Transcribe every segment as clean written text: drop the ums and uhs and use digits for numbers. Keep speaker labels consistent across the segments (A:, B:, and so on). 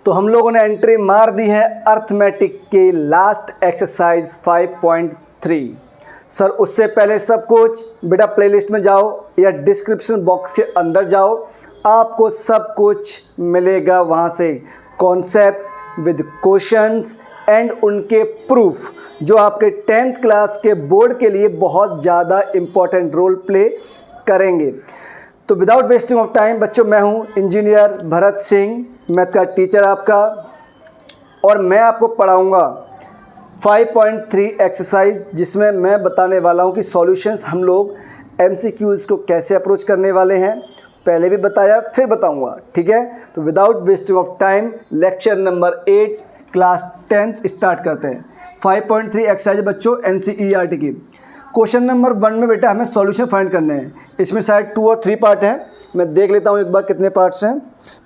A: तो हम लोगों ने एंट्री मार दी है अर्थमेटिक के लास्ट एक्सरसाइज 5.3। सर उससे पहले सब कुछ बेटा प्लेलिस्ट में जाओ या डिस्क्रिप्शन बॉक्स के अंदर जाओ, आपको सब कुछ मिलेगा वहाँ से, कॉन्सेप्ट विद क्वेश्चंस एंड उनके प्रूफ, जो आपके 10th क्लास के बोर्ड के लिए बहुत ज़्यादा इम्पोर्टेंट रोल प्ले करेंगे। तो विदाउट वेस्टिंग ऑफ टाइम बच्चों, मैं हूँ इंजीनियर भरत सिंह, मैथ का टीचर आपका, और मैं आपको पढ़ाऊँगा 5.3 एक्सरसाइज, जिसमें मैं बताने वाला हूँ कि सॉल्यूशंस हम लोग MCQs को कैसे अप्रोच करने वाले हैं। पहले भी बताया, फिर बताऊँगा, ठीक है। तो without wasting of time lecture number 8 class 10th start करते हैं। 5.3 एक्सरसाइज बच्चों NCERT की। क्वेश्चन नंबर 1 में बेटा हमें सॉल्यूशन फाइंड करने हैं। इसमें शायद 2 और 3 पार्ट हैं, मैं देख लेता हूँ एक बार कितने पार्ट्स हैं।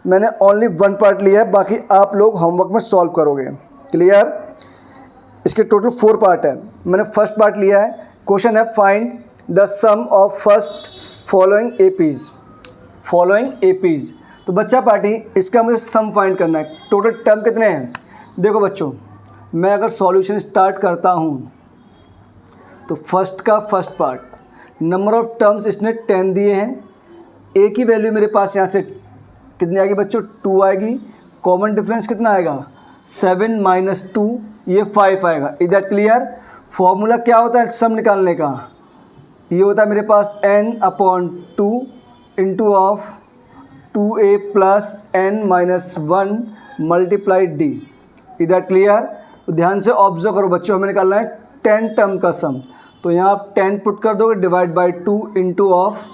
A: मैंने ओनली 1 पार्ट लिया है, बाकी आप लोग होमवर्क में सॉल्व करोगे। क्लियर? इसके टोटल 4 पार्ट है। मैंने फर्स्ट पार्ट लिया है। क्वेश्चन है find the sum of first following APs. तो बच्चा पार्टी, इसका मुझे सम फाइंड करना है। टोटल टर्म कितने हैं? देखो बच्चों, मैं अगर सॉल्यूशन स्टार्ट करता हूँ तो फर्स्ट का first part, number of terms इसने 10 दिए हैं। ए की वैल्यू मेरे पास यहाँ से कितनी आएगी बच्चों? 2 आएगी। कॉमन डिफरेंस कितना आएगा? 7 - 2, ये 5 आएगा। Is that clear? फॉर्मूला क्या होता है सम निकालने का? ये होता है मेरे पास n/2 into of 2a + n-1 multiply d। Is that clear? तो ध्यान से ऑब्जर्व करो बच्चों, हमें निकालना है 10 टर्म का सम। तो यहाँ आप 10 पुट कर दोगे, divide by 2 into of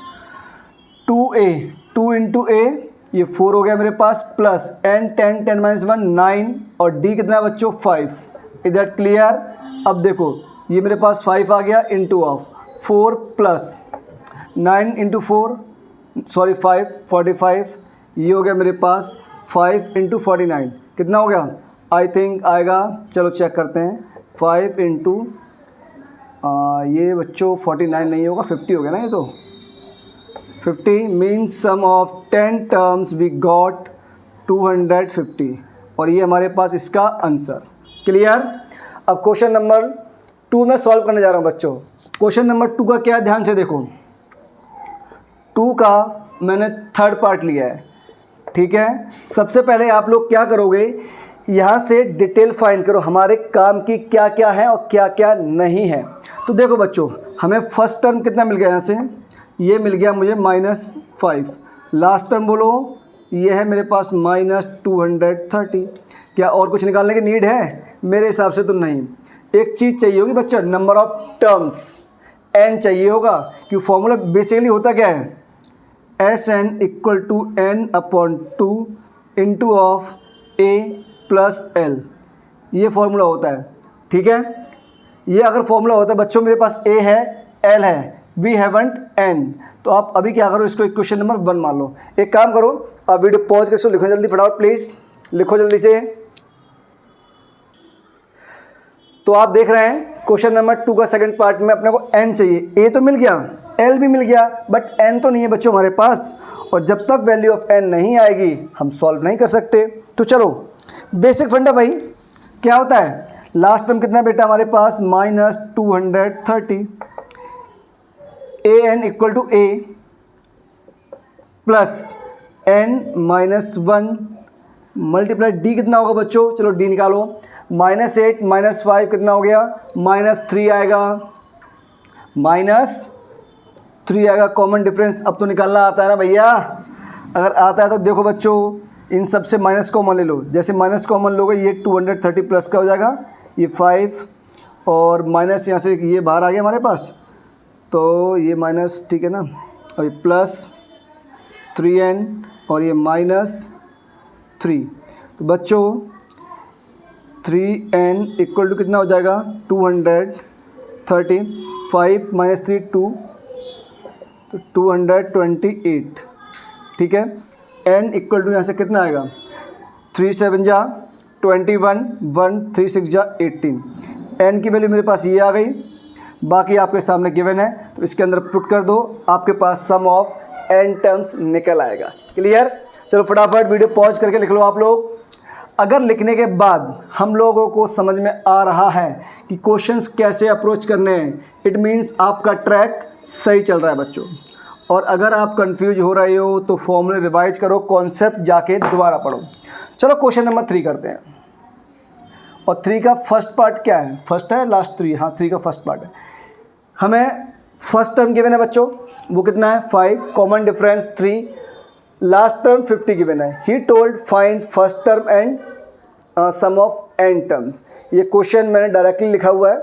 A: 2a, 2 into a, ये 4 हो गया मेरे पास, प्लस n 10 10 - 1 9, और d कितना है बच्चों? 5। Is that clear? अब देखो ये मेरे पास 5 आ गया, into of 4 plus 9 into 4 sorry 5 45, ये हो गया मेरे पास 5 इंटू 49, कितना हो गया? आई थिंक आएगा, चलो चेक करते हैं। 5 इंटू ये बच्चों 49 नहीं होगा, 50 हो गया ना ये तो। 50 means sum of 10 terms we got 250, और ये हमारे पास इसका आंसर। क्लियर? अब क्वेश्चन नंबर 2 में सॉल्व करने जा रहा हूँ बच्चों। क्वेश्चन नंबर 2 का क्या है, ध्यान से देखो। 2 का मैंने थर्ड पार्ट लिया है, ठीक है। सबसे पहले आप लोग क्या करोगे, यहाँ से डिटेल फाइंड करो हमारे काम की क्या क्या है और क्या क्या नहीं है। तो देखो बच्चों, हमें फर्स्ट टर्म कितना मिल गया, यहाँ से ये मिल गया मुझे -5। लास्ट टर्म बोलो, ये है मेरे पास -230। क्या और कुछ निकालने की नीड है? मेरे हिसाब से तो नहीं। एक चीज़ चाहिए होगी बच्चा, नंबर ऑफ टर्म्स n चाहिए होगा, क्योंकि फॉर्मूला बेसिकली होता क्या है? Sn = n/2 into of a + l, ये फॉर्मूला होता है, ठीक है। ये अगर फॉर्मूला होता है बच्चों, मेरे पास a है l है, वी हैवंट n, तो आप अभी क्या करो, इसको इक्वेशन नंबर 1 मान लो। एक काम करो, आप वीडियो पॉज करके इसको लिखो जल्दी, फटाफट प्लीज़ लिखो जल्दी से। तो आप देख रहे हैं क्वेश्चन नंबर 2 का सेकंड पार्ट में अपने को n चाहिए। a तो मिल गया, l भी मिल गया, बट n तो नहीं है बच्चों हमारे पास, और जब तक वैल्यू ऑफ n नहीं आएगी हम सॉल्व नहीं कर सकते। तो चलो बेसिक फंडा भाई, क्या होता है? लास्ट टर्म कितना बेटा हमारे पास? -230। an = a plus n-1 multiply d, कितना होगा बच्चों? चलो d निकालो। -8 - 5 कितना हो गया? -3 आएगा, -3 आएगा। कॉमन डिफरेंस अब तो निकालना आता है ना भैया? अगर आता है तो देखो बच्चों, इन सब से माइनस कॉमन ले लो। जैसे माइनस कॉमन लोगे, ये 230 प्लस का हो जाएगा, ये 5, और माइनस यहाँ से ये बाहर आ गया हमारे पास, तो ये माइनस, ठीक है ना, और ये प्लस 3n, और ये -3। तो बच्चों 3n = कितना हो जाएगा? 230, 5 - 3 2, तो 228, ठीक है। n = यहाँ से कितना आएगा? 3 7 जा 21, 1 3 6 जा 18। n की वैल्यू मेरे पास ये आ गई, बाकी आपके सामने गिवन है, तो इसके अंदर पुट कर दो, आपके पास सम ऑफ n टर्म्स निकल आएगा। क्लियर? चलो फटाफट वीडियो पॉज करके लिख लो आप लोग। अगर लिखने के बाद हम लोगों को समझ में आ रहा है कि क्वेश्चंस कैसे अप्रोच करने हैं, इट मीन्स आपका ट्रैक सही चल रहा है बच्चों। और अगर आप कंफ्यूज हो रहे हो तो फॉर्मूले रिवाइज करो, कॉन्सेप्ट जाके दोबारा पढ़ो। चलो क्वेश्चन नंबर 3 करते हैं। और 3 का फर्स्ट पार्ट क्या है? फर्स्ट है लास्ट 3? हाँ, 3 का फर्स्ट पार्ट है। हमें फर्स्ट टर्म गिवन है बच्चों, वो कितना है 5, common difference 3, last term 50 given है। He told find first term and sum of n terms. ये क्वेश्चन मैंने डायरेक्टली लिखा हुआ है,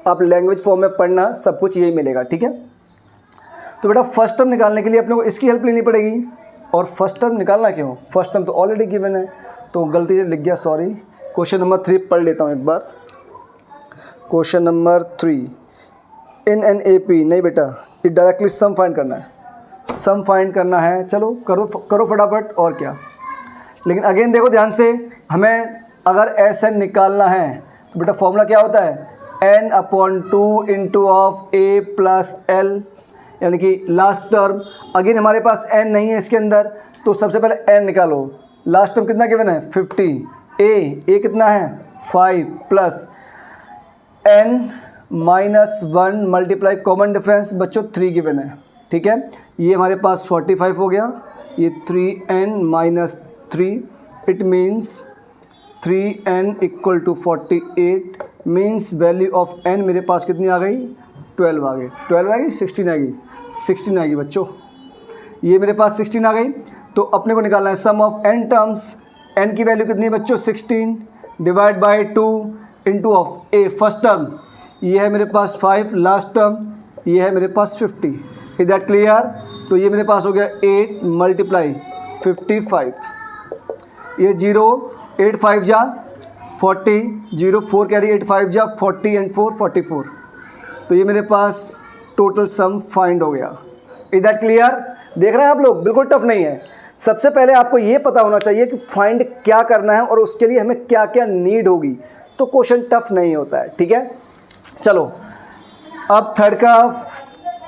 A: आप लैंग्वेज फॉर्म में पढ़ना, सब कुछ यही मिलेगा, ठीक है। तो बेटा फर्स्ट टर्म निकालने के लिए अपने को इसकी हेल्प लेनी पड़ेगी। और फर्स्ट टर्म निकालना क्यों? फर्स्ट टर्म तो ऑलरेडी गिवन है, तो गलती से लिख गया, सॉरी। क्वेश्चन नंबर 3 पढ़ लेता हूँ एक बार। Question number 3, in N A P, नहीं बेटा, ये डायरेक्टली सम फाइंड करना है, सम फाइंड करना है। चलो करो फटाफट, और क्या। लेकिन अगेन देखो ध्यान से, हमें अगर एस एन निकालना है तो बेटा फॉर्मूला क्या होता है? n/2 into of A plus L, यानी कि लास्ट टर्म। अगेन हमारे पास n नहीं है इसके अंदर, तो सबसे पहले n निकालो। लास्ट टर्म कितना गिवन है? 50। ए कितना है? 5 plus n minus 1 multiply common difference बच्चों 3 गिवन है, ठीक है। ये हमारे पास 45 हो गया, ये 3n minus 3, it means 3n equal to 48, means value of n मेरे पास कितनी आ गई? 12 आ गई। 12 आ गई, 16 आ गई, 16 आ गई बच्चों। ये मेरे पास 16 आ गई। तो अपने को निकालना है सम ऑफ n टर्म्स। n की वैल्यू कितनी है बच्चों? 16 divide by 2 into of a first term, ये है मेरे पास 5, लास्ट टर्म ये है मेरे पास 50। Is that clear? तो ये मेरे पास हो गया 8 मल्टीप्लाई 55, ये 0, 8 5 जा 40, 0 4 कैरी, 8 5 जा 40 एंड 4 44। तो ये मेरे पास टोटल सम फाइंड हो गया। Is that clear? देख रहे हैं आप लोग, बिल्कुल टफ नहीं है। सबसे पहले आपको ये पता होना चाहिए कि फाइंड क्या करना है और उसके लिए हमें क्या क्या नीड होगी, तो क्वेश्चन टफ नहीं होता है, ठीक है। चलो अब थर्ड का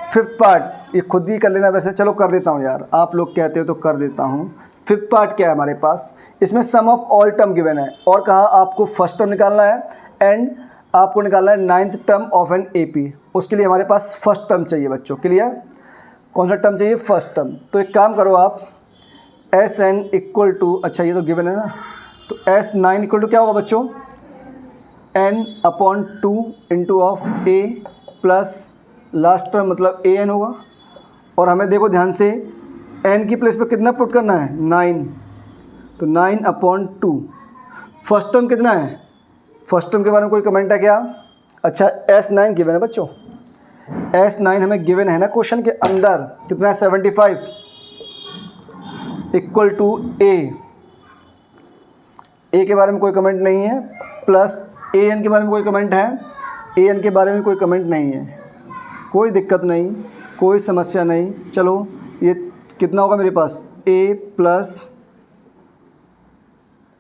A: 5th पार्ट, ये खुद ही कर लेना, वैसे चलो कर देता हूँ यार, आप लोग कहते हो तो कर देता हूँ। 5th पार्ट क्या है हमारे पास? इसमें सम ऑफ ऑल टर्म गिवन है और कहा आपको फर्स्ट टर्म निकालना है एंड आपको निकालना है 9th term of an AP. उसके लिए हमारे पास फर्स्ट टर्म चाहिए बच्चों, क्लियर? कौन सा टर्म चाहिए? First term. तो एक काम करो आप, एस एन इक्वल टू, अच्छा ये तो गिवन है ना, तो S9 इक्वल टू क्या होगा बच्चों? n/2 into of A plus last term मतलब an होगा। और हमें देखो ध्यान से, n की प्लेस पे कितना पुट करना है? 9, तो 9/2। फर्स्ट टर्म कितना है? फर्स्ट टर्म के बारे में कोई कमेंट है क्या? अच्छा S9 गिवन है बच्चों, S9 हमें गिवन है ना क्वेश्चन के अंदर, कितना है? 75 इक्वल टू ए के बारे में कोई कमेंट नहीं है, प्लस an के बारे में कोई कमेंट है? an के बारे में कोई कमेंट नहीं है, कोई दिक्कत नहीं, कोई समस्या नहीं। चलो ये कितना होगा मेरे पास? a plus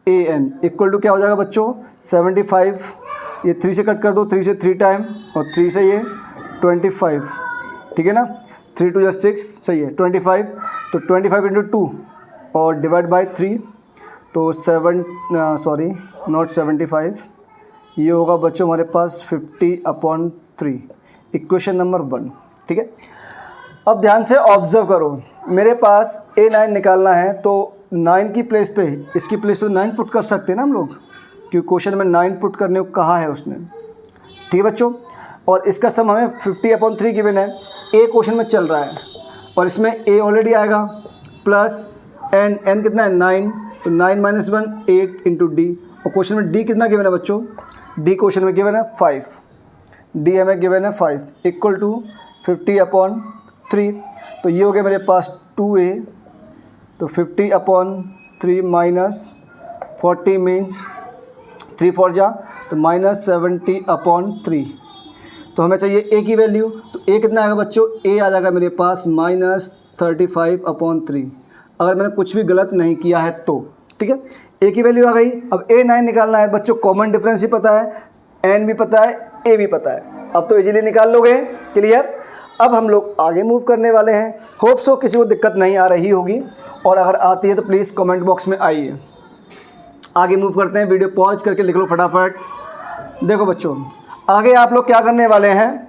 A: an equal to क्या हो जाएगा बच्चों? 75। ये 3 से कट कर दो, 3 से 3 टाइम और 3 से ये 25, ठीक है ना। 3 2 6, सही है, 25। तो 25 इंटू 2 और डिवाइड बाई 3, तो 75, ये होगा बच्चों हमारे पास 50/3, इक्वेशन नंबर 1, ठीक है। अब ध्यान से ऑब्जर्व करो, मेरे पास A9 निकालना है, तो 9 की प्लेस पे, इसकी प्लेस पे 9 पुट कर सकते हैं ना हम लोग, क्योंकि क्वेश्चन में 9 पुट करने को कहा है उसने, ठीक है बच्चों। और इसका सम हमें 50/3 गिवन है, ए क्वेश्चन में चल रहा है और इसमें ए ऑलरेडी आएगा, प्लस n कितना है? 9, तो 9 - 1 8 इंटू डी। और क्वेश्चन में डी कितना गिवन है बच्चों? डी क्वेश्चन में गिवन है 5, डी हमें गिवन है 5 इक्वल टू 50/3। तो ये हो गया मेरे पास 2a, तो 50/3 माइनस 40 मीन्स 3 4 जा, तो माइनस 70/3। तो हमें चाहिए a की वैल्यू, तो a कितना आएगा बच्चों? a आ जाएगा मेरे पास -35/3, अगर मैंने कुछ भी गलत नहीं किया है तो, ठीक है। a की वैल्यू आ गई। अब A9 निकालना है बच्चों, कॉमन डिफरेंस भी पता है, n भी पता है, a भी पता है, अब तो इजीली निकाल लोगे, क्लियर। अब हम लोग आगे मूव करने वाले हैं, होप सो किसी को दिक्कत नहीं आ रही होगी, और अगर आती है तो प्लीज़ कमेंट बॉक्स में आइए। आगे मूव करते हैं, वीडियो पॉज करके लिख लो फटाफट। देखो बच्चों, आगे आप लोग क्या करने वाले हैं,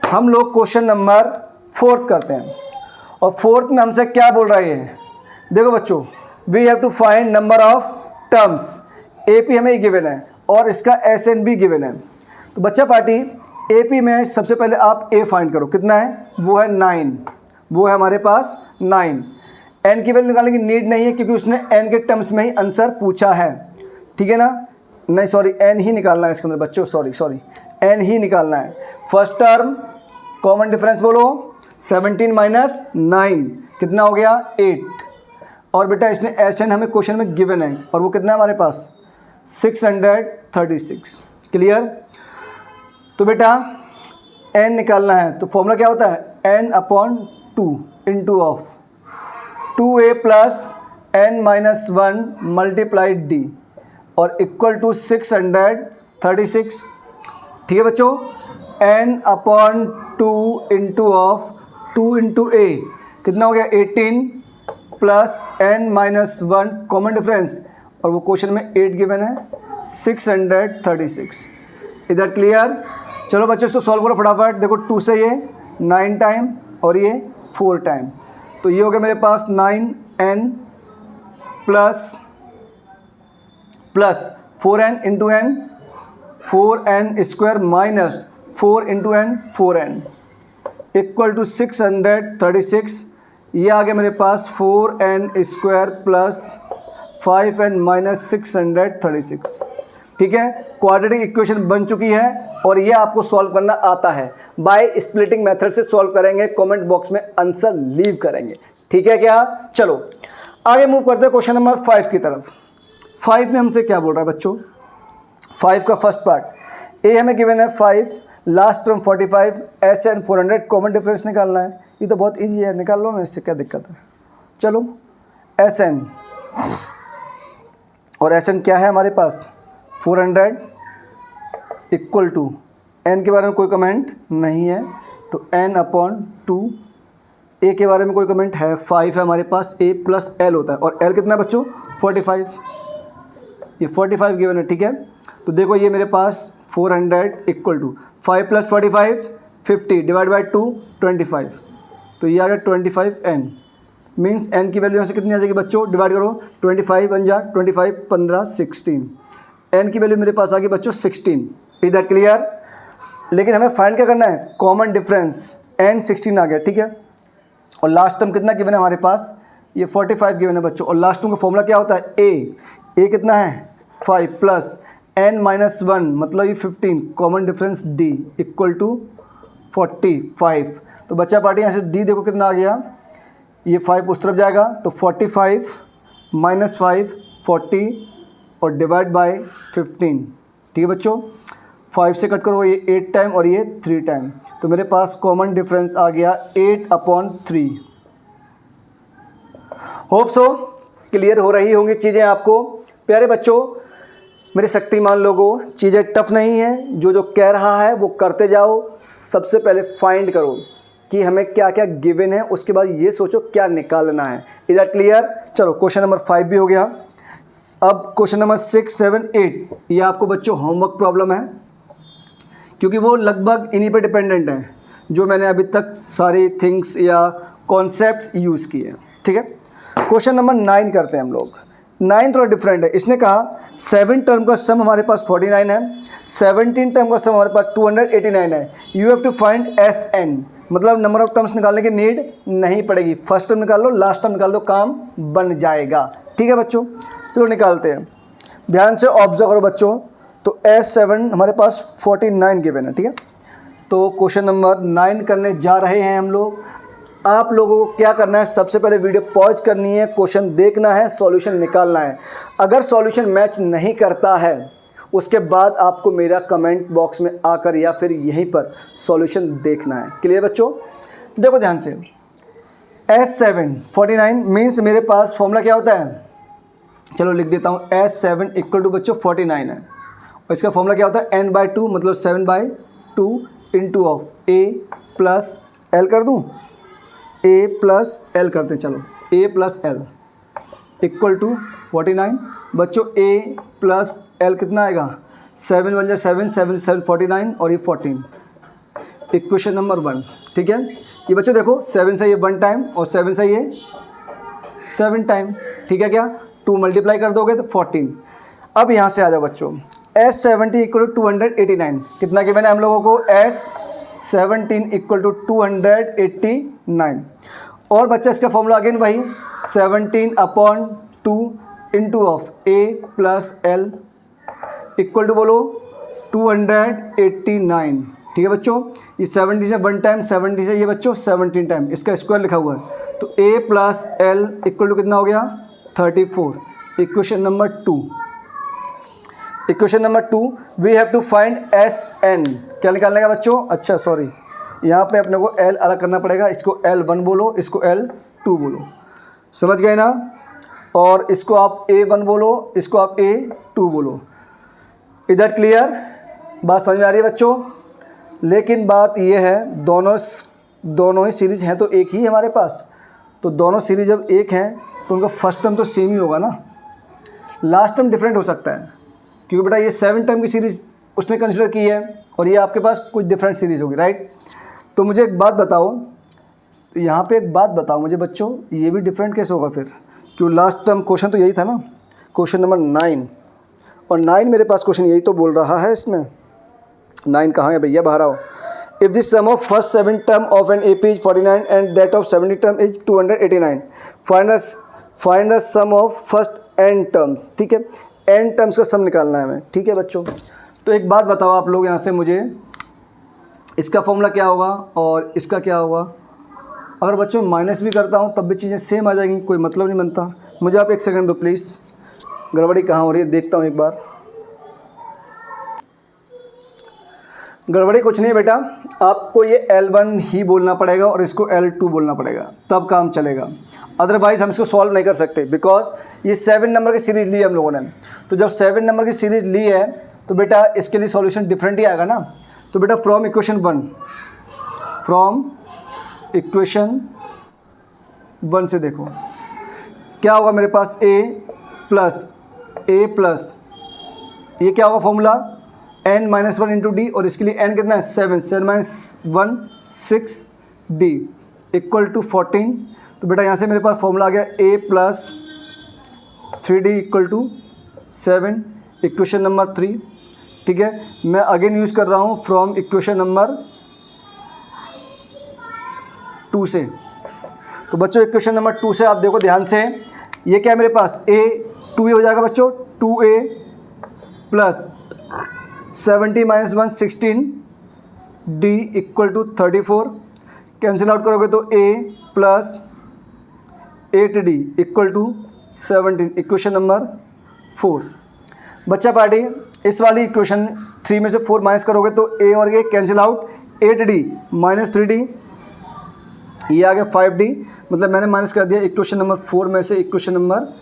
A: हम लोग क्वेश्चन नंबर 4 करते हैं। और 4 में हमसे क्या बोल रहा है, देखो बच्चों, we have to find number of terms. AP हमें गिवन है और इसका SN भी गिवन है। तो बच्चा पार्टी AP में सबसे पहले आप A फाइंड करो, कितना है, वो है 9, वो है हमारे पास 9। N की वैल्यू निकालने की नीड नहीं है क्योंकि उसने N के टर्म्स में ही आंसर पूछा है, ठीक है ना। नहीं सॉरी, N ही निकालना है इसके अंदर बच्चों, सॉरी N ही निकालना है। फर्स्ट टर्म कॉमन डिफरेंस बोलो, 17 माइनस 9 कितना हो गया, 8। और बेटा इसने SN हमें क्वेश्चन में गिवन है और वो कितना है हमारे पास, 636। क्लियर। तो बेटा N निकालना है तो फॉर्मूला क्या होता है, N/2 into of 2A plus N-1 multiplied D और इक्वल टू 636। ठीक है बच्चों, N/2 into of 2 into A कितना हो गया, 18 प्लस N-1 कॉमन डिफरेंस और वो क्वेश्चन में 8 गिवन है, 636। इधर क्लियर। चलो बच्चों इसको सॉल्व करो फटाफट। देखो 2 से ये 9 टाइम और ये 4 टाइम, तो ये हो गया मेरे पास 9n plus 4n into n, 4n square minus 4 into n 4n equal to 636। ये आ गया मेरे पास 4n square plus 5n minus 636। ठीक है, क्वाड्रेटिक इक्वेशन बन चुकी है और ये आपको सॉल्व करना आता है। बाय स्प्लिटिंग मेथड से सॉल्व करेंगे, कमेंट बॉक्स में आंसर लीव करेंगे, ठीक है क्या। चलो आगे मूव करते हैं क्वेश्चन नंबर 5 की तरफ। 5 में हमसे क्या बोल रहा है बच्चों, 5 का फर्स्ट पार्ट, ए हमें गिवन है 5, last term 45, SN 400, common difference निकालना है। ये तो बहुत ईजी है, निकाल लो ना, इससे क्या दिक्कत है। चलो SN और SN क्या है हमारे पास, 400 इक्वल टू N के बारे में कोई कमेंट नहीं है तो N/2, A के बारे में कोई कमेंट है, 5 है हमारे पास, A प्लस L होता है और L कितना है बच्चों, 45। ये 45 गिवन है, ठीक है। तो देखो ये मेरे पास 400 equal to 5 plus 45 50 divide by 2 25, तो ये आ गया 25N। मीन्स N की वैल्यू यहाँ से कितनी आ जाएगी बच्चों, डिवाइड करो, 25 बन जा 25 15 16, N की वैल्यू मेरे पास आ गई बच्चों 16। Is that clear. लेकिन हमें फाइंड क्या करना है, कॉमन डिफरेंस, N 16 आ गया, ठीक है। और लास्ट टर्म कितना गिवन है हमारे पास, ये 45 गिवन है बच्चों। और लास्ट टर्म का फॉर्मूला क्या होता है, A कितना है 5 प्लस N-1 मतलब ये 15, common difference D equal to 45। तो बच्चा पार्टी यहाँ से D देखो कितना आ गया, ये 5 उस तरफ जाएगा तो 45 माइनस 5 40 और डिवाइड बाय 15। ठीक है बच्चों, 5 से कट करो, ये 8 टाइम और ये 3 टाइम, तो मेरे पास कॉमन डिफरेंस आ गया 8/3। होप सो क्लियर हो रही होंगी चीज़ें आपको। प्यारे बच्चों, मेरे शक्तिमान लोगों, चीज़ें टफ नहीं है, जो कह रहा है वो करते जाओ। सबसे पहले फाइंड करो कि हमें क्या क्या गिवन है, उसके बाद ये सोचो क्या निकालना है। Is that clear. चलो क्वेश्चन नंबर 5 भी हो गया। अब क्वेश्चन नंबर 6 7 8 ये आपको बच्चों होमवर्क प्रॉब्लम है, क्योंकि वो लगभग इन्हीं पे डिपेंडेंट हैं जो मैंने अभी तक सारी थिंग्स या कॉन्सेप्ट्स यूज़ किए। ठीक है, क्वेश्चन नंबर 9 करते हैं हम लोग। 9 थोड़ा डिफरेंट है। इसने कहा 7 टर्म का सम हमारे पास 49 है, 17 टर्म का सम हमारे पास 289 है। You have to find SN, मतलब नंबर ऑफ टर्म्स निकालने की नीड नहीं पड़ेगी। फर्स्ट टर्म निकाल लो, लास्ट टर्म निकाल दो, काम बन जाएगा। ठीक है बच्चों, चलो निकालते हैं। ध्यान से ऑब्जर्व करो बच्चों। तो S7 हमारे पास 49 गिवन है, ठीक है। तो क्वेश्चन नंबर 9 करने जा रहे हैं हम लोग। आप लोगों को क्या करना है, सबसे पहले वीडियो पॉज करनी है, क्वेश्चन देखना है, सॉल्यूशन निकालना है। अगर सॉल्यूशन मैच नहीं करता है उसके बाद आपको मेरा कमेंट बॉक्स में आकर या फिर यहीं पर सॉल्यूशन देखना है। क्लियर बच्चों, देखो ध्यान से। S7 49 मीन्स मेरे पास फॉर्मूला क्या होता है, चलो लिख देता हूँ। S7 इक्वल टू बच्चों 49 है और इसका फॉर्मूला क्या होता है, n/2 मतलब 7/2 into of A plus L कर दूँ, A प्लस L करते हैं। चलो A plus L equal to 49 बच्चों a प्लस l कितना आएगा 7 1 7 7 7 49 और ये 14 इक्वेशन नंबर 1। ठीक है, ये बच्चों देखो 7 से ये 1 टाइम और 7 से ये 7 टाइम। ठीक है, क्या 2 मल्टीप्लाई कर दोगे तो 14। अब यहाँ से आ जाओ बच्चों S17 इक्वल टू 289 कितना गिवन है हम लोगों को S17 इक्वल टू 289 और बच्चा इसका फॉर्मूला अगेन वही 17/2 into of a plus l equal to बोलो 289। ठीक है बच्चों, ये 70 से 1 टाइम 70 से ये बच्चों 17 टाइम, इसका स्क्वायर लिखा हुआ है तो a plus l equal to कितना हो गया 34। Equation number 2। Equation number 2 we have to find Sn। क्या निकालने का बच्चों, अच्छा सॉरी यहाँ पे अपने को l अलग करना पड़ेगा, इसको L1 बोलो, इसको L2 बोलो, समझ गए ना। और इसको आप A1 बोलो, इसको आप A2 बोलो। इधर क्लियर, बात समझ में आ रही है बच्चों। लेकिन बात ये है दोनों ही सीरीज हैं तो एक ही है हमारे पास, तो दोनों सीरीज जब एक हैं तो उनका फर्स्ट टर्म तो सेम ही होगा ना, लास्ट टर्म डिफरेंट हो सकता है क्योंकि बेटा ये 7 टर्म की सीरीज़ उसने कंसिडर की है और ये आपके पास कुछ डिफरेंट सीरीज़ होगी, राइट। तो मुझे एक बात बताओ, तो यहाँ पे एक बात बताओ मुझे बच्चों, ये भी डिफरेंट कैसे होगा फिर, क्यों लास्ट टर्म क्वेश्चन तो यही था ना, क्वेश्चन नंबर 9 और 9 मेरे पास क्वेश्चन यही तो बोल रहा है। इसमें 9 कहाँ है भैया, बाहर आओ। If this sum of first 7 term of an AP is 49 and that of 70 term is 289, find the sum of first n terms. ठीक है, n टर्म्स का सम निकालना है हमें। ठीक है बच्चों, तो एक बात बताओ आप लोग यहाँ से मुझे, इसका फॉर्मूला क्या होगा और इसका क्या होगा। अगर बच्चों माइनस भी करता हूँ तब भी चीज़ें सेम आ जाएंगी, कोई मतलब नहीं बनता। मुझे आप एक सेकंड दो प्लीज़, गड़बड़ी कहाँ हो रही है देखता हूँ एक बार। गड़बड़ी कुछ नहीं है बेटा, आपको ये L1 ही बोलना पड़ेगा और इसको L2 बोलना पड़ेगा, तब काम चलेगा। अदरवाइज़ हम इसको सॉल्व नहीं कर सकते बिकॉज ये 7 नंबर की सीरीज़ ली है हम लोगों ने। तो जब 7 नंबर की सीरीज़ ली है तो बेटा इसके लिए सॉल्यूशन डिफरेंट ही आएगा ना। तो बेटा फ्रॉम इक्वेशन 1 से देखो क्या होगा मेरे पास, a प्लस ये क्या होगा फॉर्मूला n-1 इंटू डी और इसके लिए n कितना है 7 6 d इक्वल टू 14। तो बेटा यहाँ से मेरे पास फॉर्मूला आ गया a plus 3d equal to 7, equation number 3। ठीक है, मैं अगेन यूज़ कर रहा हूँ फ्रॉम इक्वेशन नंबर 2 से। तो बच्चों इक्वेशन नंबर 2 से आप देखो ध्यान से, ये क्या है मेरे पास a 2a हो जाएगा बच्चों, 2a plus 70 - 1 16 d equal to 34। Cancel out करोगे तो a plus 8d equal to 17, equation number 4। बच्चा पार्टी इस वाली इक्वेशन 3 में से 4 माइनस करोगे तो a और a cancel out, 8d minus 3d ये आ गया 5d, मतलब मैंने माइनस कर दिया इक्वेशन नंबर 4 में से इक्वेशन नंबर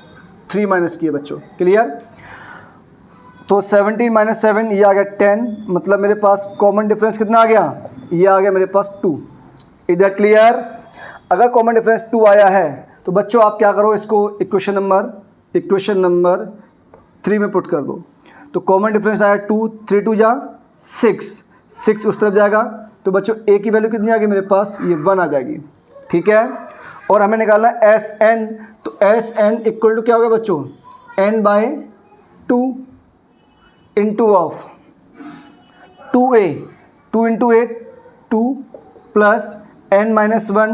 A: 3 माइनस किया बच्चों, क्लियर। तो 17 - 7 ये आ गया 10, मतलब मेरे पास कॉमन डिफरेंस कितना आ गया, ये आ गया मेरे पास 2। इधर क्लियर। अगर कॉमन डिफरेंस 2 आया है तो बच्चों आप क्या करो, इसको इक्वेशन नंबर 3 में पुट कर दो। तो कॉमन डिफरेंस आया 2, 3 2 जा 6 उस तरफ जाएगा। तो बच्चों a की वैल्यू कितनी आ गई मेरे पास, ये 1 आ जाएगी। ठीक है, और हमें निकालना है Sn। तो Sn इक्वल टू क्या हो गया बच्चों, n/2 into of 2a 2 into 8 2 plus n-1,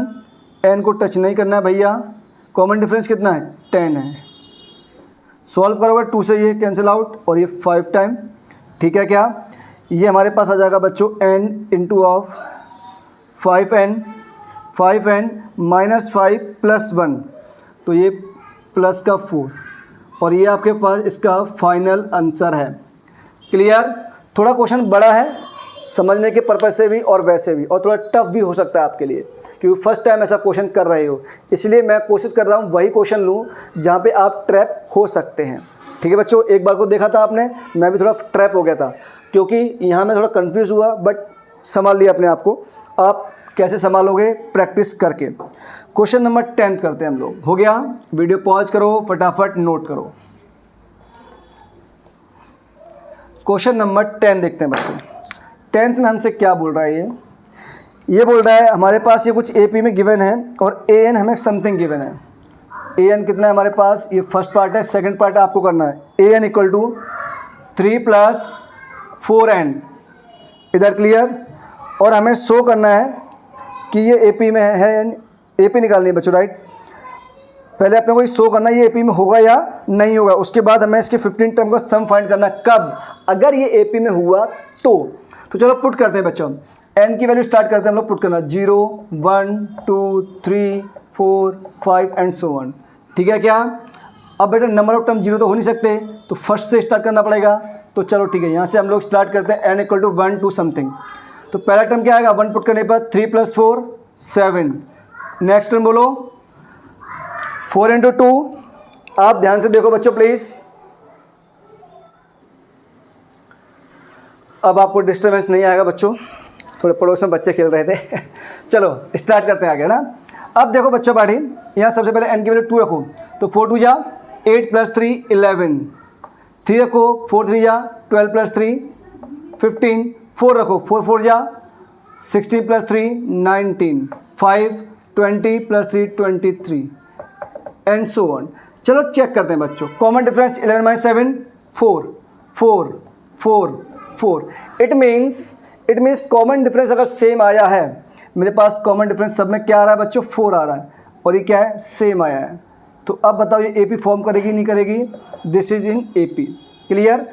A: n को टच नहीं करना है भैया, कॉमन डिफरेंस कितना है 10 है। सॉल्व करोगे 2 से ये कैंसिल आउट और ये 5 टाइम। ठीक है, क्या ये हमारे पास आ जाएगा बच्चों n into of 5n minus 5 plus 1, तो ये प्लस का 4 और ये आपके पास इसका फाइनल आंसर है। क्लियर। थोड़ा क्वेश्चन बड़ा है समझने के पर्पज से भी और वैसे भी, और थोड़ा टफ भी हो सकता है आपके लिए क्योंकि फर्स्ट टाइम ऐसा क्वेश्चन कर रहे हो, इसलिए मैं कोशिश कर रहा हूँ वही क्वेश्चन लूँ जहाँ पे आप ट्रैप हो सकते हैं। ठीक है बच्चों, एक बार को देखा था आपने, मैं भी थोड़ा ट्रैप हो गया था क्योंकि यहाँ मैं थोड़ा कंफ्यूज हुआ, बट संभाल लिया अपने आप को। आप कैसे संभालोगे, प्रैक्टिस करके। क्वेश्चन नंबर 10 करते हैं हम लोग। हो गया, वीडियो पॉज करो, फटाफट नोट करो। क्वेश्चन नंबर 10 देखते हैं बच्चों। 10th में हमसे क्या बोल रहा है ये बोल रहा है हमारे पास ये कुछ AP में गिवन है और AN हमें समथिंग गिवन है। AN कितना है हमारे पास, ये फर्स्ट पार्ट है। सेकंड पार्ट आपको करना है AN इक्वल टू 3 + 4N, इधर क्लियर। और हमें शो करना है कि ये AP में है, AP निकालनी है बच्चों, राइट। पहले अपने को ये शो करना है ये AP में होगा या नहीं होगा, उसके बाद हमें इसके 15 टर्म का सम फाइंड करना है। कब, अगर ये AP में हुआ तो चलो पुट करते हैं बच्चों। N की वैल्यू स्टार्ट करते हैं हम लोग पुट करना, 0 1 2 3 4 5 एंड सो ऑन। ठीक है क्या। अब बेटा नंबर ऑफ टर्म 0 तो हो नहीं सकते, तो फर्स्ट से स्टार्ट करना पड़ेगा। तो चलो ठीक है, यहाँ से हम लोग स्टार्ट करते हैं N इक्वल टू 1 2 समथिंग। तो पहला टर्म क्या आएगा, 1 पुट करने पर 3 + 4 7। नेक्स्ट टर्म बोलो 4 × 2। आप ध्यान से देखो बच्चों प्लीज़, अब आपको डिस्टर्बेंस नहीं आएगा बच्चों, थोड़े पड़ोस में बच्चे खेल रहे थे चलो स्टार्ट करते हैं आगे ना। अब देखो बच्चों पार्टी, यहाँ सबसे पहले n की वैल्यू 2 रखो, तो 4 2 जा 8 + 3 11, 3 रखो 4 3 जा 12 + 3 15, 4 रखो 4 4 जा 16 + 3 19, 5 20 + 3 23 एंड सो ऑन। चलो चेक करते हैं बच्चों, common difference 11 - 7 4 4 4 4। It means common difference अगर सेम आया है, मेरे पास कॉमन डिफरेंस सब में क्या आ रहा है बच्चों, 4 आ रहा है, और ये क्या है, सेम आया है। तो अब बताओ ये AP फॉर्म करेगी नहीं करेगी, this is in AP, clear.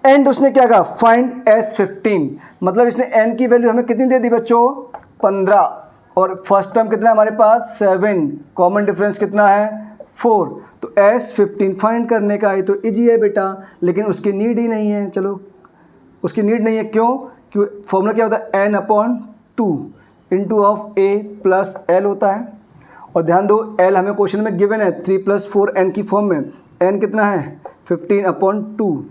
A: And उसने क्या कहा, फाइंड S15, मतलब इसने n की वैल्यू हमें कितनी दे दी बच्चों, 15, और फर्स्ट टर्म कितना है हमारे पास 7, कॉमन डिफरेंस कितना है 4। तो S15 फाइंड करने का है तो इजी है बेटा, लेकिन उसकी नीड ही नहीं है। चलो उसकी नीड नहीं है, क्यों, क्योंकि फॉर्मूला क्या होता है, n/2 into of A + L होता है। और ध्यान दो L हमें क्वेश्चन में गिवन है 3 + 4N की फॉर्म में, n कितना है 15/2।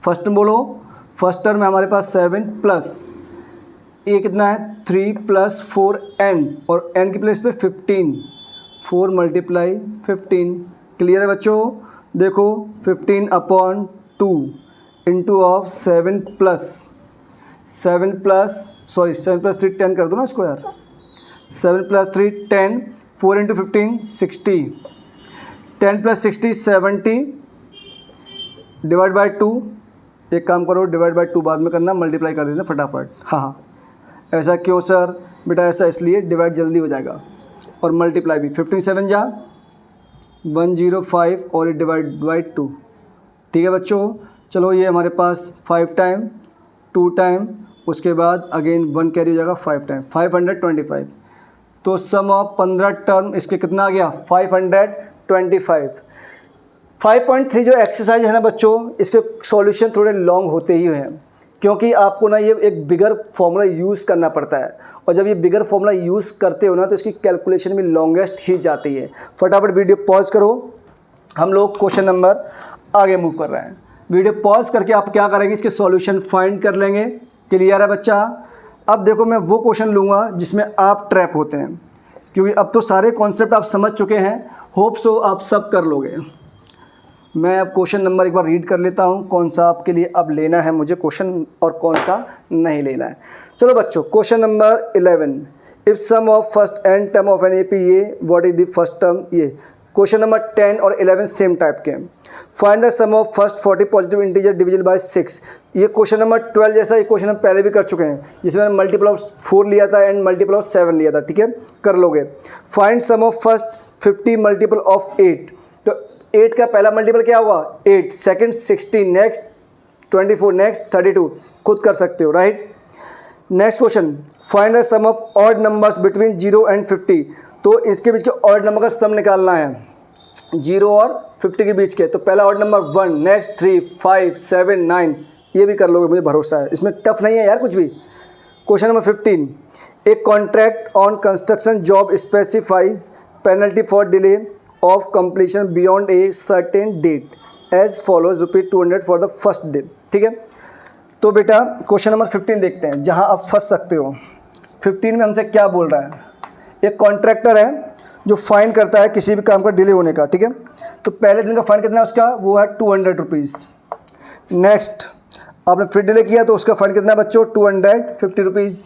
A: फर्स्ट टर्म बोलो, फर्स्ट टर्म में हमारे पास 7 प्लस A कितना है 3 + 4N, और N की प्लेस पे 15, 4 × 15, क्लियर है बच्चों। देखो 15/2 इंटू ऑफ 7 + 3 10 कर दो ना इसको यार, 7 + 3 10, 4 × 15 60, 10 + 60 70, डिवाइड बाय 2। एक काम करो, डिवाइड बाय 2 बाद में करना, मल्टीप्लाई कर देते हैं फटाफट। हाँ, ऐसा क्यों सर, बेटा ऐसा इसलिए डिवाइड जल्दी हो जाएगा, और मल्टीप्लाई भी 15 7 जा 105, और ये डिवाइड बाई 2। ठीक है बच्चों, चलो ये हमारे पास 5 टाइम 2 टाइम, उसके बाद अगेन 1 कैरी हो जाएगा 5 टाइम, 525। तो सम ऑफ 15 टर्म इसके कितना आ गया 525। 5.3 जो एक्सरसाइज है ना बच्चों, इसके सॉल्यूशन थोड़े लॉन्ग होते ही हैं, क्योंकि आपको ना ये एक बिगर फॉर्मूला यूज़ करना पड़ता है, और जब ये बिगर फॉर्मूला यूज़ करते हो ना तो इसकी कैलकुलेशन भी लॉन्गेस्ट ही जाती है। फटाफट वीडियो पॉज करो, हम लोग क्वेश्चन नंबर आगे मूव कर रहे हैं। वीडियो पॉज करके आप क्या करेंगे, इसके सॉल्यूशन फाइंड कर लेंगे, क्लियर है बच्चा। अब देखो मैं वो क्वेश्चन लूँगा जिसमें आप ट्रैप होते हैं, क्योंकि अब तो सारे कॉन्सेप्ट आप समझ चुके हैं, होप सो आप सब कर लोगे। मैं अब क्वेश्चन नंबर एक बार रीड कर लेता हूँ, कौन सा आपके लिए अब लेना है मुझे क्वेश्चन और कौन सा नहीं लेना है। चलो बच्चों, question number 11, if sum of first and term of an AP ये, what is the first term ये। क्वेश्चन नंबर 10 और 11 सेम टाइप के हैं। Find the sum of first 40 positive integer divisible by 6। ये क्वेश्चन नंबर 12 जैसा ये question हम पहले भी कर चुके हैं, जिसमें मैंने मल्टीपल ऑफ 4 लिया था एंड मल्टीपल ऑफ 7 लिया था, ठीक है, कर लोगे। Find sum of first 50 multiple of 8। तो 8 का पहला मल्टीपल क्या होगा 8, सेकंड 16, नेक्स्ट 24, नेक्स्ट 32, खुद कर सकते हो, right. Next question, find the sum of odd numbers between 0 and 50। तो इसके बीच के ऑड नंबर का सम निकालना है, 0 और 50 के बीच के। तो पहला ऑड नंबर 1, नेक्स्ट 3 5 7 9, ये भी कर लोगे, मुझे भरोसा है, इसमें टफ नहीं है यार कुछ भी। Question number 15, a contract on construction job specifies penalty for delay of completion beyond a certain date as follows ₹200 for the first day. ठीक है, तो बेटा क्वेश्चन नंबर 15 देखते हैं, जहां आप फंस सकते हो। 15 में हमसे क्या बोल रहा है, एक कॉन्ट्रैक्टर है जो फाइन करता है किसी भी काम का डिले होने का, ठीक है। तो पहले दिन का फाइन कितना है उसका, वो है ₹200। नेक्स्ट आपने फिर डिले किया तो उसका फाइन कितना है बच्चों, 250 rupees.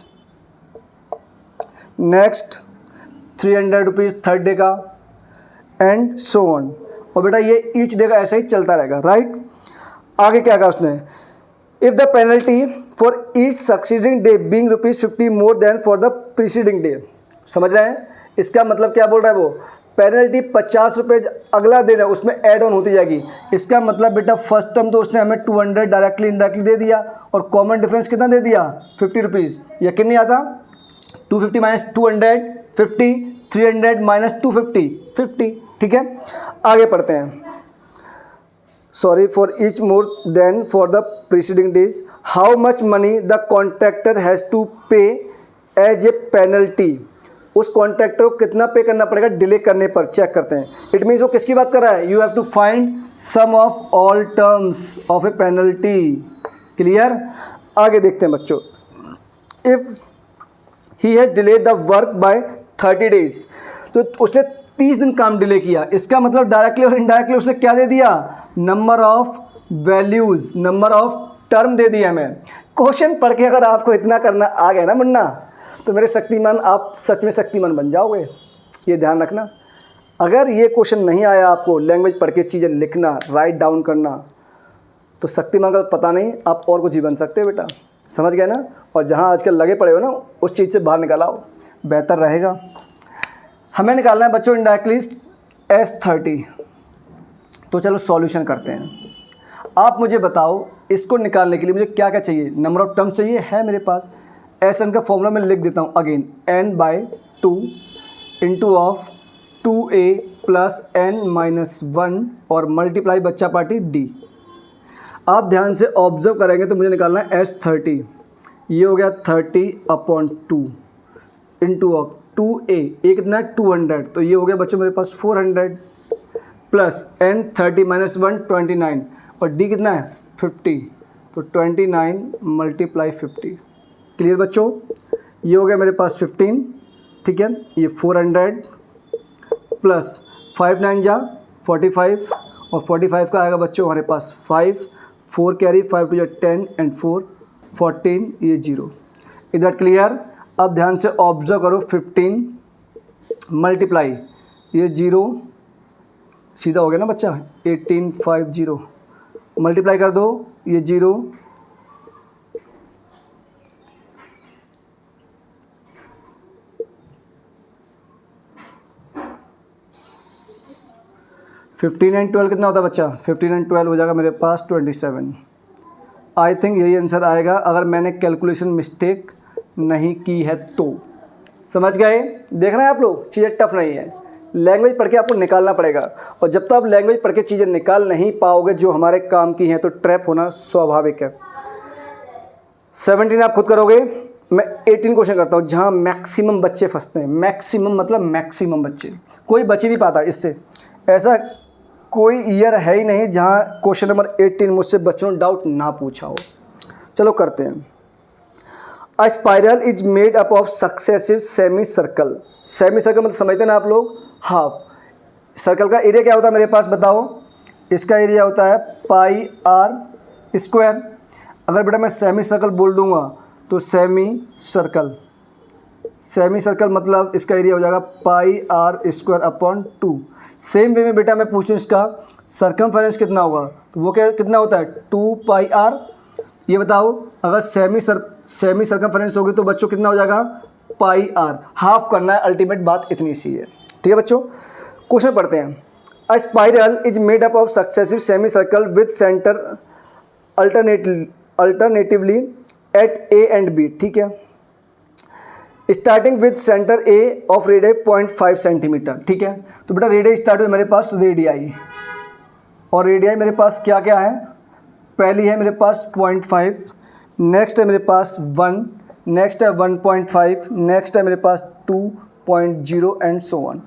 A: Next 300 rupees third day का, एंड सो ऑन। और बेटा ये ईच डे का ऐसा ही चलता रहेगा, राइट। आगे क्या कहा उसने, if the penalty for each succeeding day being ₹50 more than for the preceding day. समझ रहे हैं, इसका मतलब क्या बोल रहा है वो, पेनल्टी 50 रुपये अगला दिन है उसमें ऐड ऑन होती जाएगी। इसका मतलब बेटा फर्स्ट टर्म तो उसने हमें 200 डायरेक्टली इनडायरेक्टली दे दिया, और कॉमन डिफरेंस कितना दे दिया, 50 रुपीज़। यकीन नहीं आता, 250 माइनस 200 50, 300 माइनस 250 50। ठीक है, आगे पढ़ते हैं। Sorry for each more than for the preceding days, how much money the contractor has to pay as a penalty. उस कॉन्ट्रैक्टर को कितना पे करना पड़ेगा डिले करने पर, चेक करते हैं। इट मीन्स वो किसकी बात कर रहा है, you have to find sum of all terms of a penalty. Clear, आगे देखते हैं बच्चों। If he has delayed the work by 30 days, तो उसने 30 दिन काम डिले किया। इसका मतलब डायरेक्टली और इनडायरेक्टली उसने क्या दे दिया, number of values, number of term दे दिया हमें। क्वेश्चन पढ़ के अगर आपको इतना करना आ गया ना मुन्ना, तो मेरे शक्तिमान, आप सच में शक्तिमान बन जाओगे। ये ध्यान रखना, अगर ये क्वेश्चन नहीं आया आपको, लैंग्वेज पढ़ के चीज़ें लिखना, राइट डाउन करना, तो शक्तिमान का पता नहीं आप और कुछ ही बन सकते हो बेटा। समझ गए ना। और जहाँ आजकल लगे पड़े हो ना, उस चीज़ से बाहर निकल आओ, बेहतर रहेगा। हमें निकालना है बच्चों इंडायरेक्टली S30। तो चलो सॉल्यूशन करते हैं। आप मुझे बताओ इसको निकालने के लिए मुझे क्या क्या चाहिए, नंबर ऑफ टर्म्स चाहिए, है मेरे पास। एस एन का फॉर्मूला मैं लिख देता हूँ again, n/2 into of 2a plus n-1 और मल्टीप्लाई बच्चा पार्टी d। आप ध्यान से ऑब्जर्व करेंगे तो मुझे निकालना है S30। ये हो गया 30/2 इंटू ऑफ 2a, एक कितना है 200, तो ये हो गया बच्चों मेरे पास 400 प्लस n 30 माइनस 1 29 और d कितना है 50, तो 29 मल्टीप्लाई 50। क्लियर बच्चों, ये हो गया मेरे पास 15। ठीक है, ये 400 प्लस 5 9 जा 45 और 45 का आएगा बच्चों हमारे पास 5, 4 कैरी 5 2 10 एंड 4 14, ये 0। Is that clear. अब ध्यान से ऑब्जर्व करो, 15 मल्टीप्लाई ये 0 सीधा हो गया ना बच्चा, 1850 मल्टीप्लाई कर दो ये 0 15 एंड 12 कितना होता है बच्चा, 15 एंड 12 हो जाएगा मेरे पास 27। आई थिंक यही आंसर आएगा अगर मैंने कैलकुलेशन मिस्टेक नहीं की है तो। समझ गए, देख रहे हैं आप लोग, चीज़ें टफ नहीं है, लैंग्वेज पढ़ के आपको निकालना पड़ेगा। और जब तक आप लैंग्वेज पढ़ के चीज़ें निकाल नहीं पाओगे जो हमारे काम की हैं, तो ट्रैप होना स्वाभाविक है। 17 आप खुद करोगे, मैं 18 क्वेश्चन करता हूँ जहाँ मैक्सिमम बच्चे फंसते हैं। मैक्सिमम मतलब मैक्सिमम बच्चे, कोई बच ही नहीं पाता इससे। ऐसा कोई ईयर है ही नहीं जहाँ क्वेश्चन नंबर 18 मुझसे बच्चों ने डाउट ना पूछा हो। चलो करते हैं। A spiral is made up of successive semi circle. Semi circle मतलब समझते हैं ना आप लोग, हाफ सर्कल का एरिया क्या होता है मेरे पास बताओ। इसका एरिया होता है πr²। अगर बेटा मैं सेमी सर्कल बोल दूंगा तो सेमी सर्कल मतलब इसका एरिया हो जाएगा πr²/2। सेम वे में बेटा मैं पूछूं इसका सर्कमफेरेंस कितना होगा, तो वो क्या कितना होता है 2πr। ये बताओ अगर सेमी सर्कमफेरेंस होगी तो बच्चों कितना हो जाएगा πr। हाफ करना है, अल्टीमेट बात इतनी सी है। ठीक है बच्चों, क्वेश्चन पढ़ते हैं। A spiral is made up of successive semi circle with centre alternatively at A and B. ठीक है, starting with centre A of radius 0.5 centimetre. ठीक है, तो बेटा रेडियस स्टार्ट हुई मेरे पास रेडियाई, और रेडियाई मेरे पास क्या क्या है, पहली है मेरे पास 0.5, नेक्स्ट है मेरे पास 1, नेक्स्ट है 1.5, नेक्स्ट है मेरे पास 2.0 एंड सो ऑन।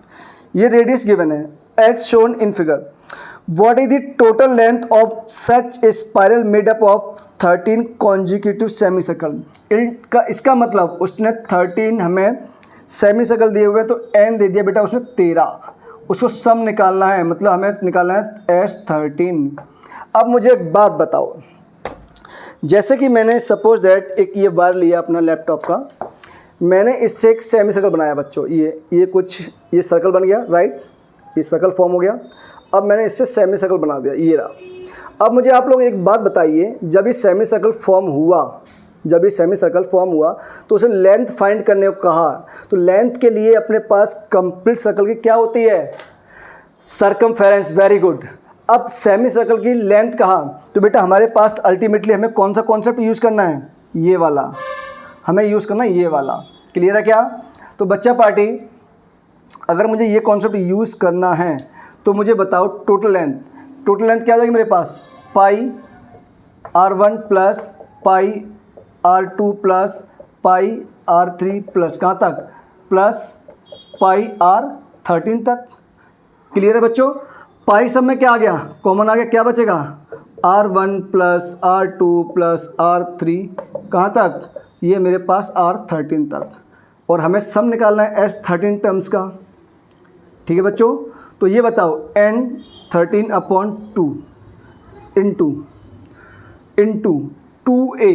A: ये रेडियस गिवन है as shown in figure. What is the total length of such a spiral made up of 13 consecutive semi circle. इसका मतलब उसने 13 हमें सेमी सर्कल दिए हुए, तो n दे दिया बेटा उसने 13, उसको सम निकालना है, मतलब हमें निकालना है S13। अब मुझे एक बात बताओ, जैसे कि मैंने सपोज दैट एक ये वायर लिया अपना लैपटॉप का, मैंने इससे एक सेमी सर्कल बनाया बच्चों, ये कुछ ये सर्कल बन गया, राइट, ये सर्कल फॉर्म हो गया। अब मैंने इससे सेमी सर्कल बना दिया, ये रहा। अब मुझे आप लोग एक बात बताइए, जब ये सेमी सर्कल फॉर्म हुआ तो उसे लेंथ फाइंड करने को कहा, तो लेंथ के लिए अपने पास कंप्लीट सर्कल की क्या होती है, सर्कमफेरेंस। Very good. अब सेमी सर्कल की लेंथ कहा, तो बेटा हमारे पास अल्टीमेटली हमें कौन सा कॉन्सेप्ट यूज़ करना है, ये वाला हमें यूज़ करना है, ये वाला। क्लियर है क्या? तो बच्चा पार्टी, अगर मुझे ये कॉन्सेप्ट यूज़ करना है तो मुझे बताओ टोटल लेंथ क्या हो जाएगी मेरे पास, पाई r1 plus pi r2 plus pi r3 plus कहाँ तक, प्लस पाई r13 तक। क्लियर है बच्चों? पाई सब में क्या आ गया, कॉमन आ गया, क्या बचेगा, r1 plus r2 plus r3 कहाँ तक, ये मेरे पास r13 तक। और हमें सम निकालना है S13 टर्म्स का। ठीक है बच्चों? तो ये बताओ N13/2 इंटू 2a,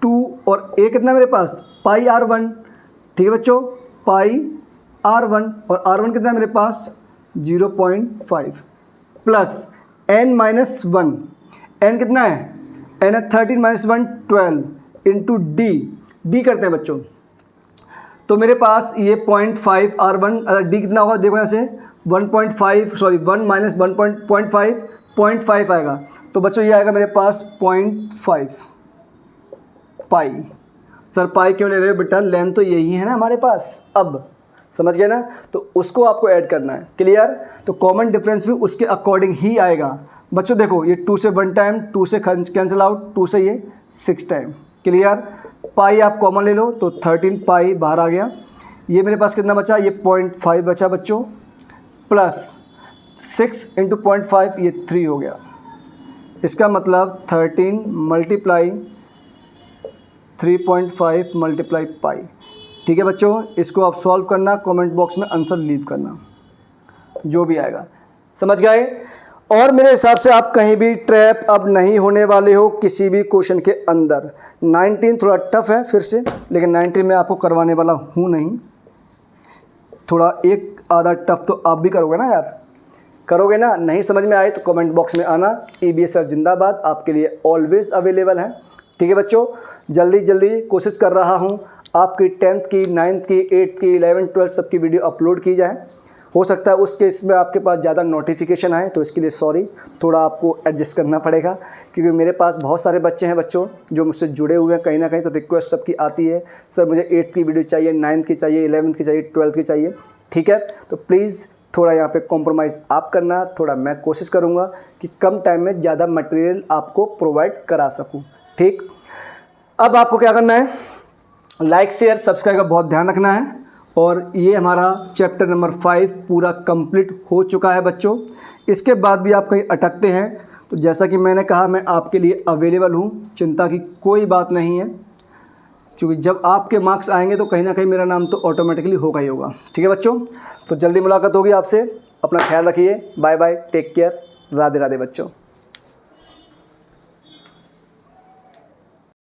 A: 2 और a कितना मेरे पास, पाई r1। ठीक है बच्चों, पाई r1 और r1 कितना मेरे पास 0.5 प्लस n-1, n कितना है, n है 13 - 1 12 इंटू d करते हैं बच्चों। तो मेरे पास ये 0.5 r1, d कितना होगा देखो यहाँ से 1.5 सॉरी 1 - 1.5 0.5 आएगा। तो बच्चों ये आएगा मेरे पास 0.5 पाई। सर पाई क्यों ले रहे हो बेटा, लेंथ तो यही है ना हमारे पास। अब समझ गए ना? तो उसको आपको ऐड करना है। क्लियर? तो कॉमन डिफरेंस भी उसके अकॉर्डिंग ही आएगा। बच्चों देखो ये 2 से 1 टाइम, 2 से कैंसिल आउट, 2 से ये 6 टाइम। क्लियर? पाई आप कॉमन ले लो तो 13 पाई बाहर आ गया। ये मेरे पास कितना बचा, ये 0.5 बचा बच्चों, प्लस 6 इंटू 0.5 ये 3 हो गया। इसका मतलब 13 मल्टीप्लाई 3.5 मल्टीप्लाई पाई। ठीक है बच्चों? इसको आप सॉल्व करना, कमेंट बॉक्स में आंसर लीव करना, जो भी आएगा। समझ गए? और मेरे हिसाब से आप कहीं भी ट्रैप अब नहीं होने वाले हो किसी भी क्वेश्चन के अंदर। 19 थोड़ा टफ है फिर से, लेकिन 19 में आपको करवाने वाला हूँ नहीं। थोड़ा एक आधा टफ तो आप भी करोगे ना यार, करोगे ना? नहीं समझ में आए तो कमेंट बॉक्स में आना। EBS सर जिंदाबाद आपके लिए ऑलवेज अवेलेबल है। ठीक है बच्चों? जल्दी कोशिश कर रहा हूँ आपकी 10th की, 9th की, 8th की, 11th 12th सबकी वीडियो अपलोड की जाए। हो सकता है उस केस में आपके पास ज़्यादा नोटिफिकेशन आए, तो इसके लिए सॉरी, थोड़ा आपको एडजस्ट करना पड़ेगा, क्योंकि मेरे पास बहुत सारे बच्चे हैं बच्चों जो मुझसे जुड़े हुए हैं कहीं ना कहीं। तो रिक्वेस्ट सबकी आती है, सर मुझे 8th की वीडियो चाहिए, 9th की चाहिए, 11th की चाहिए, 12th की चाहिए। ठीक है? तो प्लीज़ थोड़ा यहाँ पे कॉम्प्रोमाइज़ आप करना, थोड़ा मैं कोशिश करूँगा कि कम टाइम में ज़्यादा मटेरियल आपको प्रोवाइड करा सकूँ। ठीक? अब आपको क्या करना है, लाइक शेयर सब्सक्राइब का बहुत ध्यान रखना है। और ये हमारा चैप्टर नंबर 5 पूरा कंप्लीट हो चुका है बच्चों। इसके बाद भी आप कहीं अटकते हैं तो जैसा कि मैंने कहा, मैं आपके लिए अवेलेबल हूँ, चिंता की कोई बात नहीं है, क्योंकि जब आपके मार्क्स आएंगे तो कहीं ना कहीं मेरा नाम तो ऑटोमेटिकली होगा ही होगा। ठीक है बच्चों? तो जल्दी मुलाकात होगी आपसे, अपना ख्याल रखिए, bye bye, take care, Radhe Radhe बच्चों।